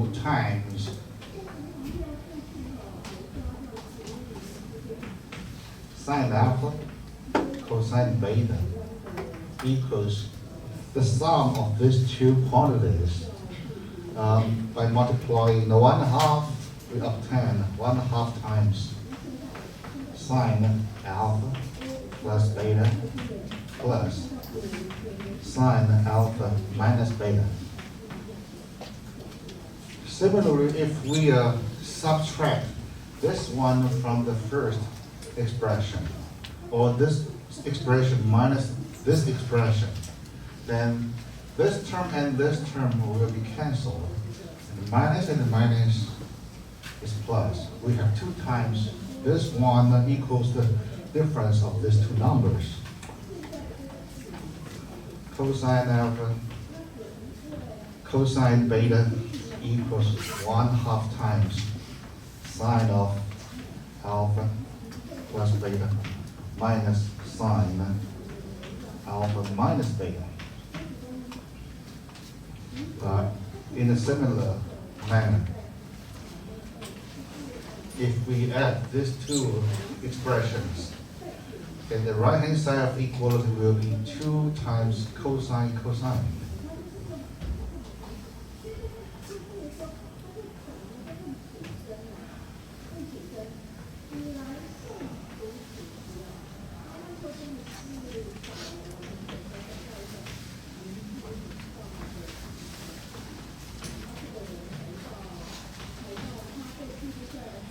2 times sine alpha cosine beta equals the sum of these two quantities. By multiplying the 1/2, we obtain 1/2 times sine alpha plus beta plus sine alpha minus beta. Similarly, if we subtract this one from the first expression, or this expression minus this expression, then this term and this term will be cancelled. And the minus is plus. We have 2 times this one equals the difference of these two numbers. Cosine alpha, cosine beta equals 1/2 times sine of alpha plus beta minus sine alpha minus beta. In a similar manner, if we add these two expressions, then the right-hand side of equality will be 2 times cosine cosine.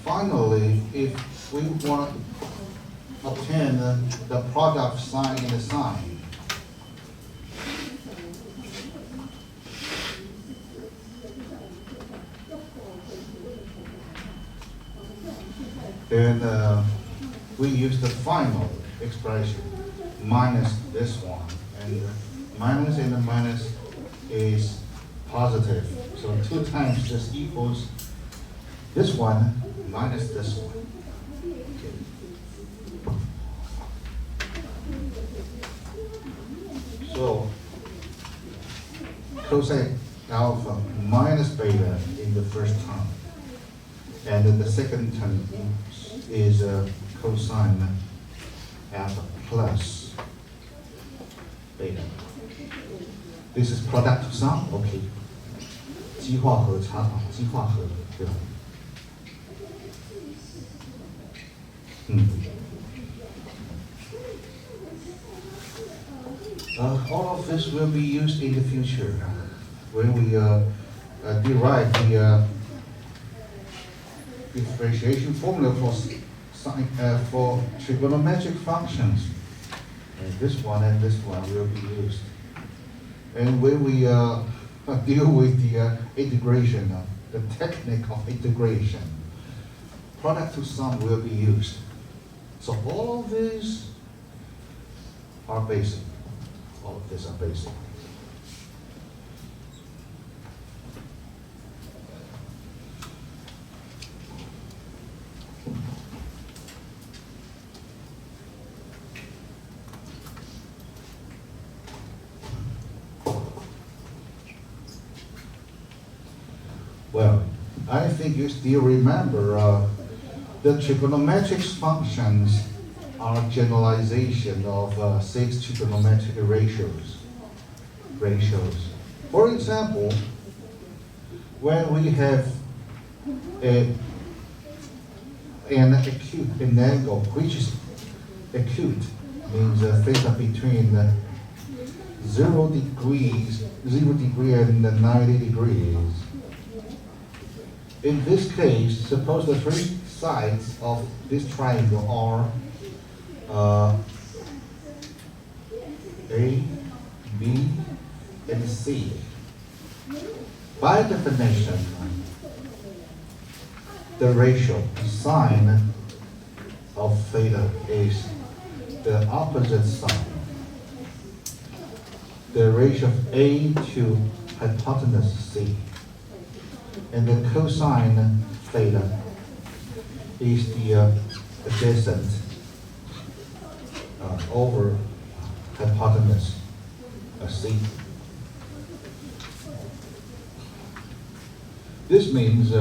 Finally, if we want to obtain the product of sine and the sine, then we use the final expression minus this one, and minus and the minus is positive. So 2 times this equals this one minus this one. Okay. So cosine alpha minus beta in the first term, and then the second term is cosine alpha plus beta. This is product of sum, okay. 基化和差法，基化和，对吧？All of this will be used in the future when we derive the differentiation formula for trigonometric functions. And this one will be used. And when we deal with the integration, the technique of integration, product to sum will be used. So all of these are basic. All of these are basic. Well, I think you still remember the trigonometric functions are generalization of 6 trigonometric ratios. For example, when we have an angle which is acute, means theta between 0 degree and 90 degrees. In this case, suppose the 3 sides of this triangle are A, B, and C. By definition, the ratio sine of theta is the opposite side. The ratio of A to hypotenuse C. And the cosine theta is the adjacent over hypotenuse C. This means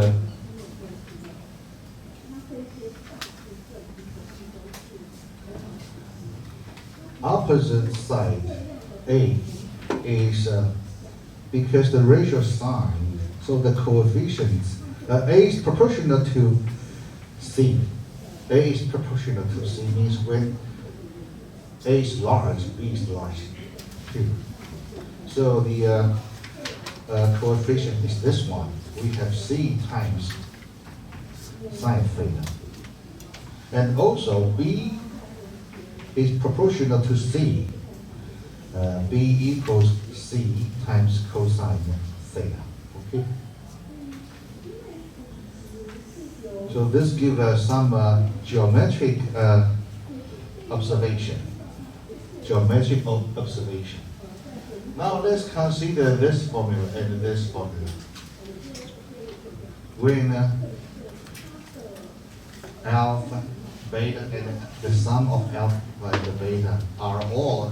opposite side A is because the ratio sign, so the coefficients, A is proportional to C. A is proportional to C means when A is large, B is large too. So the coefficient is this one. We have C times sine theta. And also B is proportional to C. B equals C times cosine theta. Okay. So this gives us some geometric observation. Geometric observation. Now let's consider this formula and this formula. When alpha, beta, and the sum of alpha and beta are all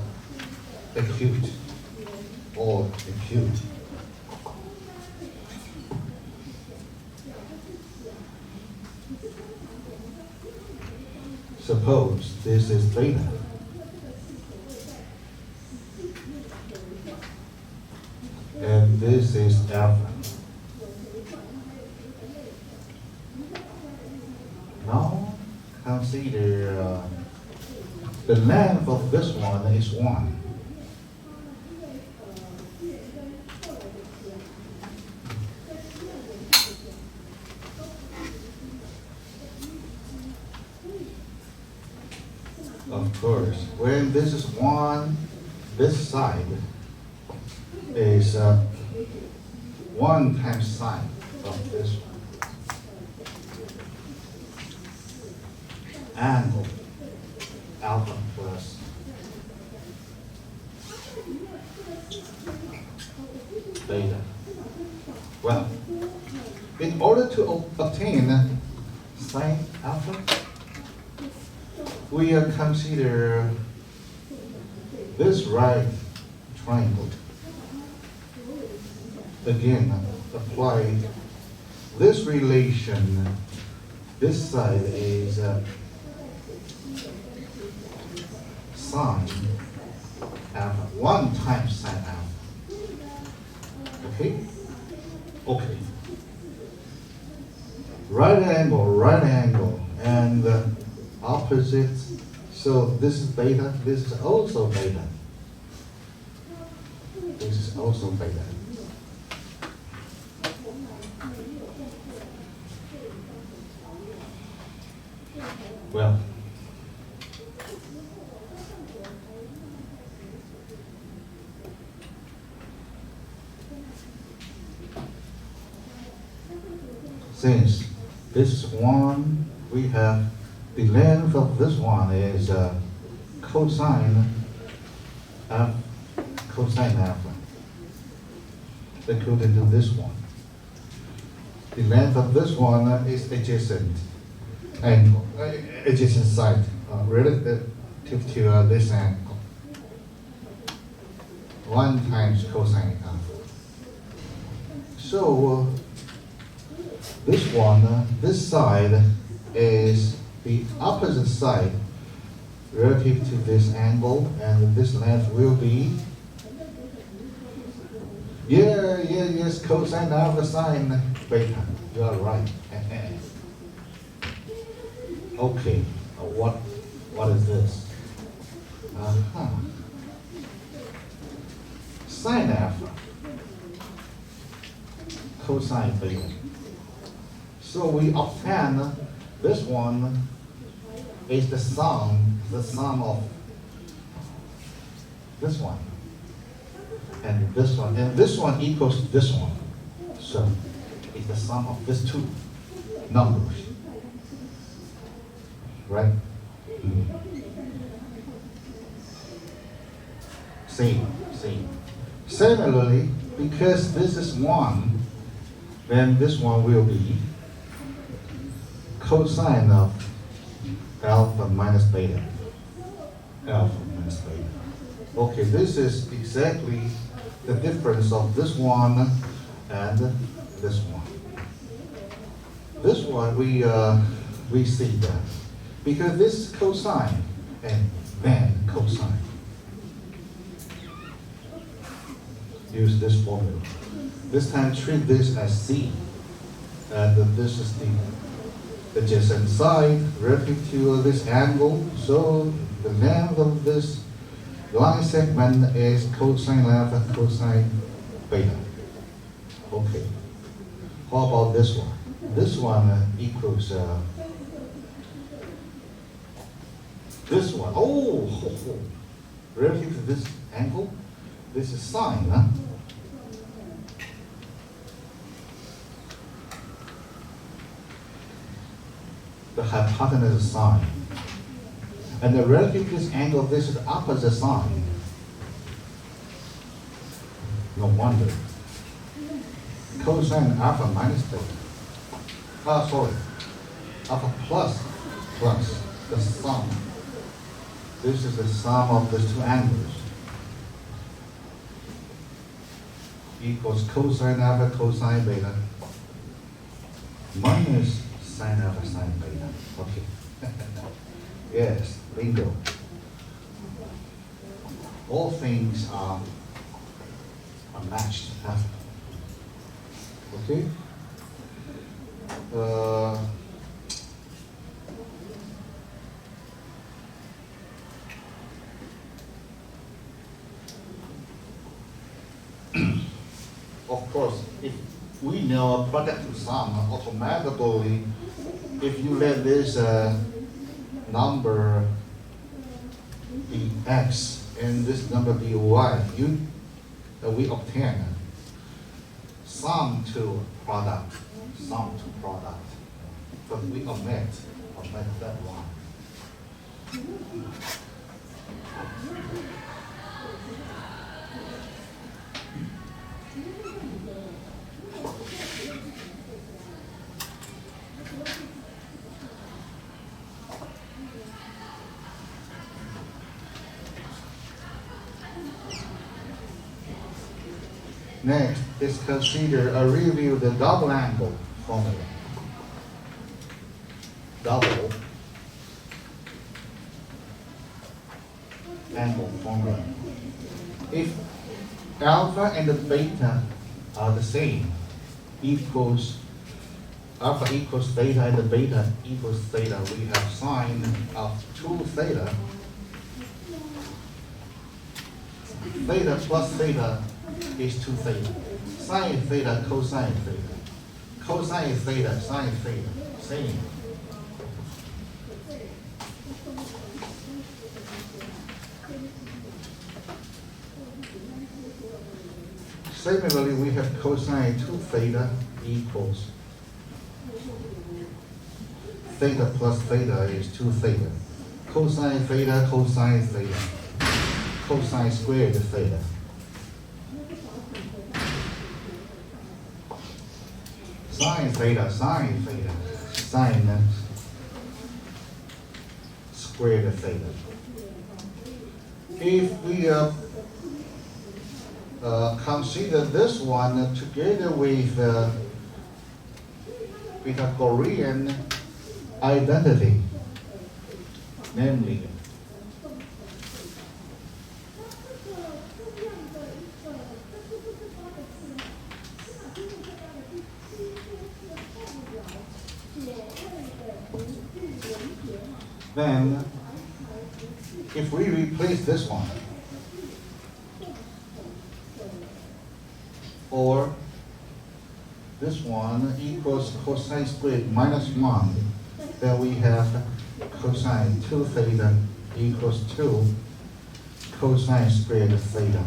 acute. Suppose this is beta. And this is alpha. Now consider the length of this one is 1. Of course, when this is 1, this side is 1 times sine of this one. Angle alpha plus beta. Well, in order to obtain sine alpha, we consider this right triangle. Again, apply this relation. This side is sine alpha, 1 times sine alpha. Okay? Okay. Right angle, and opposite. So this is beta, this is also beta. This is also beta. Well, since this is 1, we have the length of this one is cosine alpha, according to this one. The length of this one is adjacent angle, adjacent side relative to this angle. 1 times cosine alpha. So this one, this side is the opposite side relative to this angle, and this length will be yes, cosine alpha sine beta. You are right. Okay, what is this? Sine alpha, cosine beta. So we obtain this one is the sum of this one and this one equals this one. So it's the sum of these two numbers, right? Same. Similarly, because this is 1, then this one will be cosine of alpha minus beta. Okay, this is exactly the difference of this one and this one. This one we see that because this is cosine and then cosine. Use this formula. This time treat this as C, and this is the adjacent side relative to this angle. So the length of this line segment is cosine lambda cosine beta. Okay. How about this one? This one equals this one. Oh, relative to this angle, this is sine. Huh? The hypotenuse is sine. And the relative to this angle, this is opposite sine. No wonder. Cosine alpha minus beta. Sorry. Alpha plus the sum. This is the sum of these two angles. Equals cosine alpha cosine beta minus sine alpha sine beta. Okay. Yes, bingo. All things are matched. Huh? Okay. Of course, if we know a product to sum, automatically, if you let this number be x and this number be y, we obtain sum to product, but we omit that one. Next is consider a review the double angle formula. Double angle formula. If alpha and the beta are the same, alpha equals theta and the beta equals theta, we have sine of 2 theta. Theta plus theta is 2 theta. Sine theta, cosine theta. Cosine theta, sine theta. Same. Similarly, we have cosine 2 theta equals theta plus theta is 2 theta. Cosine theta, cosine theta. Cosine squared theta. Sine theta, sine squared theta. If we consider this one together with Pythagorean identity, namely then if we replace this one or this one equals cosine squared minus 1, then we have cosine 2 theta equals 2 cosine squared theta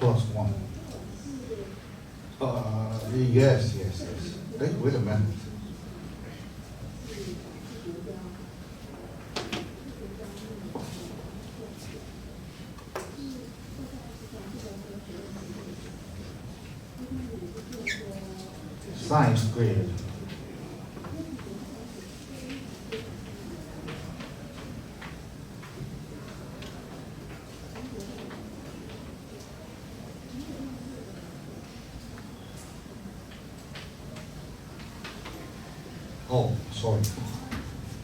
plus 1. Yes. Wait a minute. Sine squared. oh, sorry,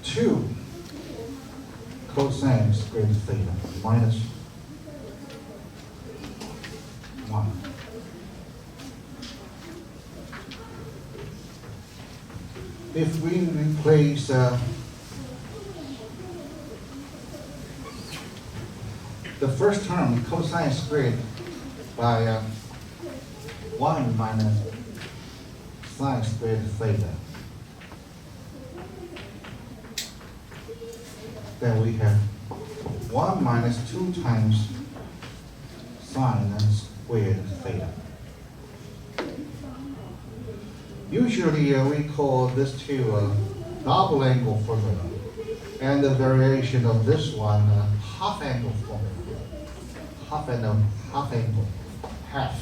2 cosine squared theta minus 1. If we replace the first term, cosine squared, by 1 minus sine squared theta, then we have 1 minus 2 times sine squared theta. Usually we call this two double angle formula, and the variation of this one half angle formula. Half angle, half angle, half.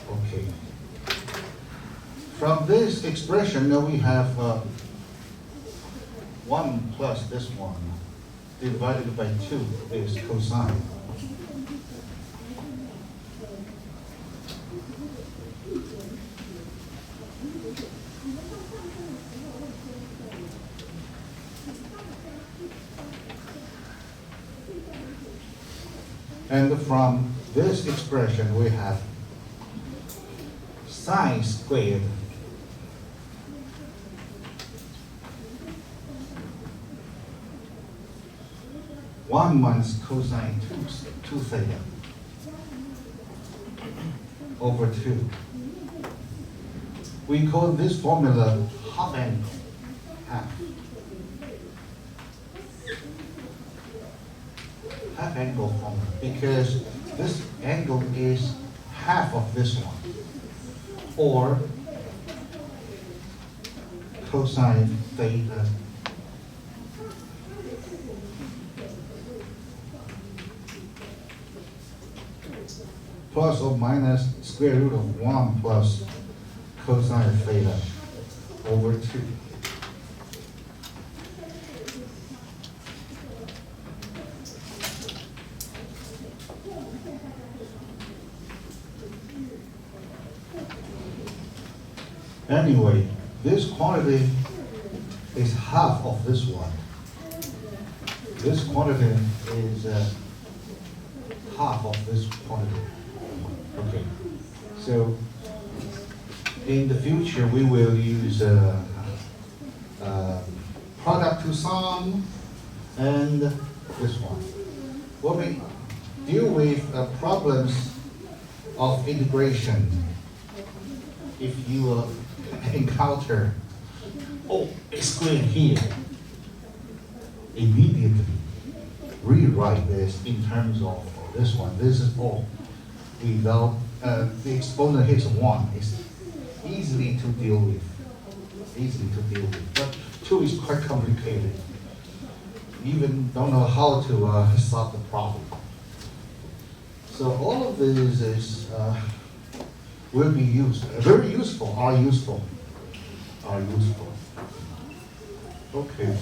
Okay. From this expression, now we have 1 plus this one divided by 2 is cosine. And from this expression, we have sine squared one minus cosine 2 theta over 2. We call this formula half angle, half angle formula, because this angle is half of this one, or cosine theta plus or minus square root of 1 plus cosine theta over 2. Anyway, this quantity is half of this one. This quantity is half of this quantity. Okay, so in the future we will use product to sum and this one. When we deal with problems of integration, if you encounter, oh, it's squared here, immediately rewrite this in terms of this one. This is all without the exponent here is 1. It's easily to deal with. But 2 is quite complicated. Even don't know how to solve the problem. So all of this is will be used, very useful, are useful. Okay.